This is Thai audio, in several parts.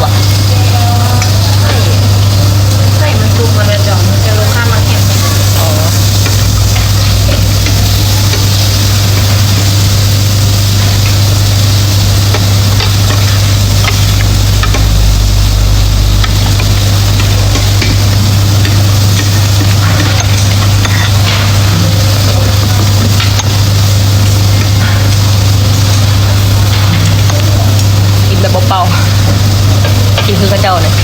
บ่ใส่มันซุกมาแล้วจ่อมันจะลงข้ามมาแข็งอ๋อกินแบบเบาๆกินคือกระเจ้าเนี่ย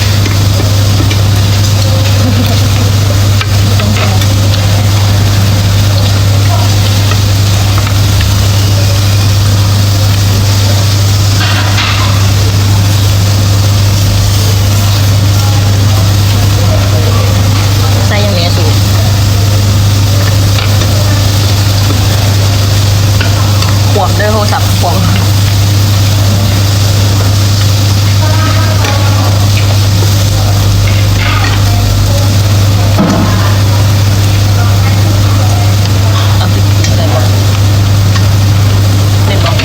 ใส่ยังไงสูบขวบด้วยโทรศัพท์ขวบเอาติดอะไรบ้างเน็ตบ้าง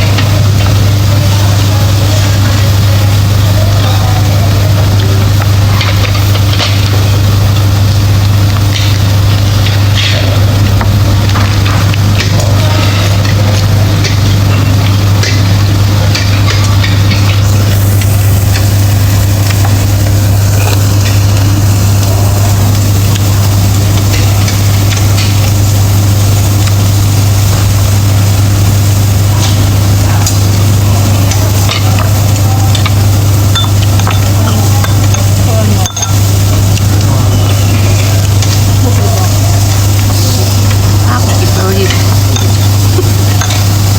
ภาพกิบไปเลย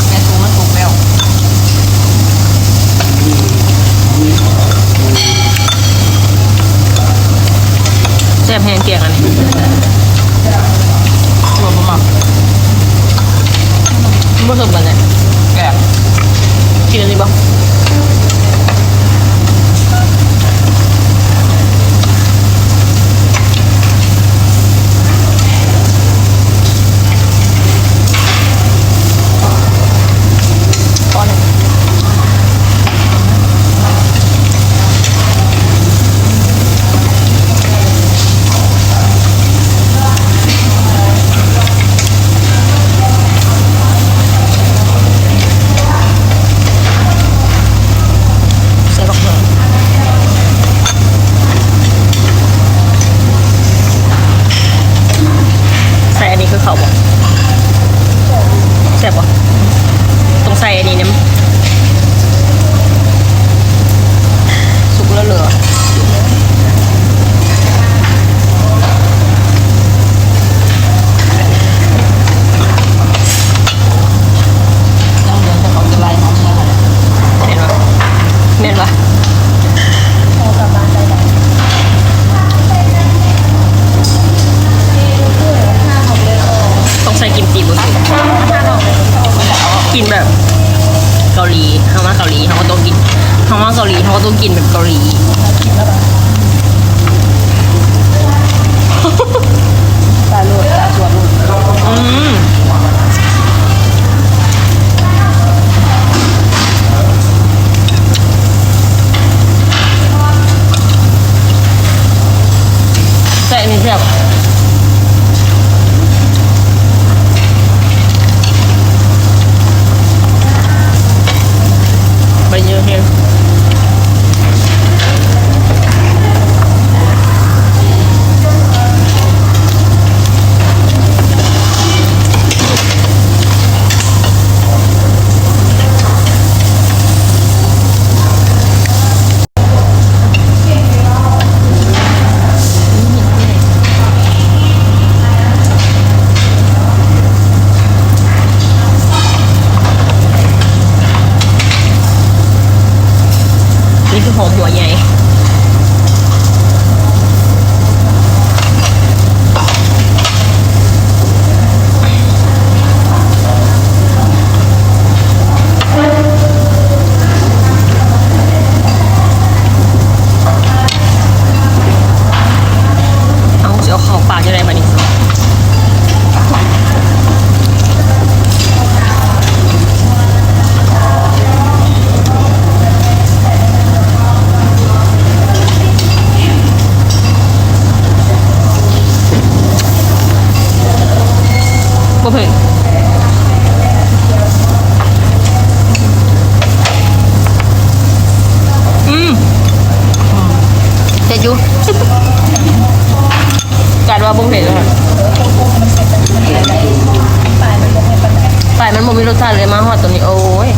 แม่สูงมันถูกแล้วแซ่บแห้งเกลียงอันนี้รวมมาผสมกันเลยแกะกินอันนี้บ้างก้อนหนึ่งใส่บักเขือใส่อันนี้คือเขาบอกแซ่บปะต้องใส่อันนี้เนี่ยสุกแล้วเหลือเห็นปะเห็นปะต้องใส่กิมจิบุสุกินแบบเกาหลีเขาว่าเกาหลีเขาก็ต้องกินเขาว่าเกาหลีเขาก็ต้องกินแบบเกาหลีตาลูดตาชวนลูดใส่อันนี้แบบไปเยอะแฮะนี่คือหอมหัวใหญ่เอาจะเอาเข้าปากจะได้มานี่ บ่เผ็ดเจ็ดอยู การว่าบ่เผ็ดเลยค่ะฝ่ายมันบ่มีรสชาติเลยมาฮอดตัวนี้โอ้ย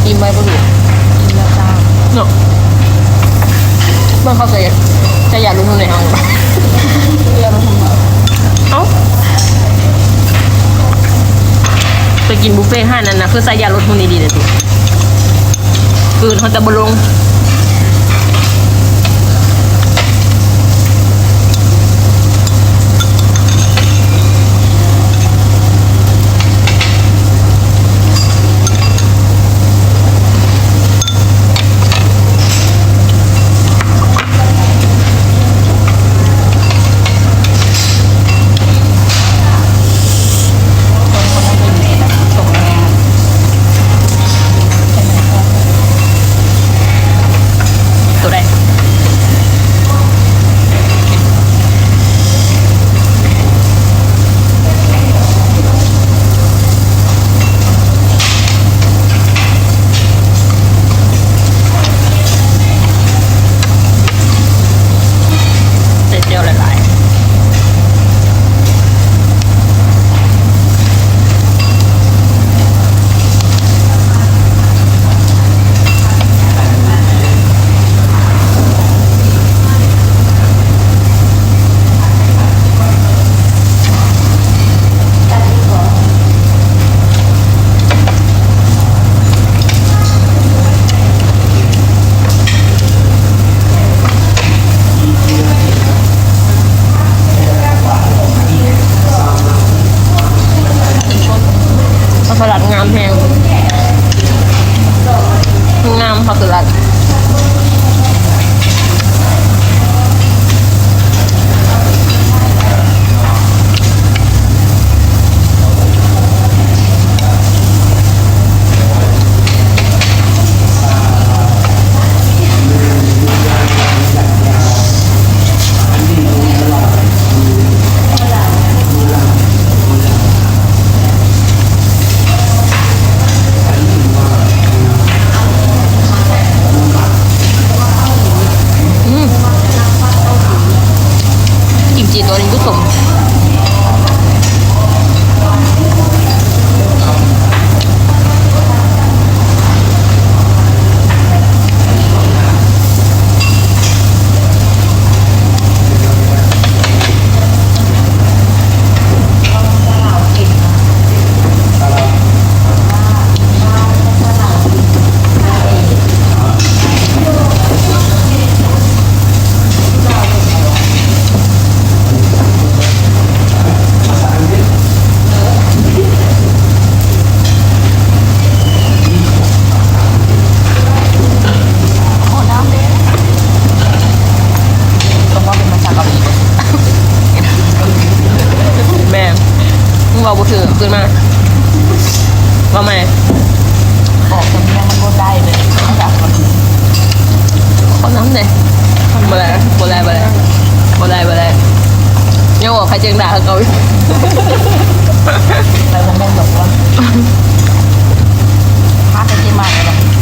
อิ่มไหมบ่รู้ กินแล้วจ้า เนาะเมื่อเขาจะอยากรู้ตรงไหนเอา เรียนมาทำไม เอ้าไปกินบุฟเฟ่ต์ห้านั้นนะคือใส่ยาลดหุ่นดีๆเลยสิคือเขาจะบลงส่งงาน ตัวใดใส่เจียวหลายๆผักสลัดงามแพงงามผักสลัดกิมจิตัวนี้ก็สมโอ้น้ำเด็ดตรงว่าเป็นภาษาเกาหลีเลย แม่มึงบอกบุถือขึ้นมาว่าไหม ออกจำเนียงมันบนได้เลยภาษาเกาหลี ขอน้ำหน่อยบ่ได้บ่ได้บ่ได้บ่ได้บ่ได้ยังบอกใครเจงด่าเขาอีก ไปมันได้บอกว่าพาไปเชียงใหม่เลย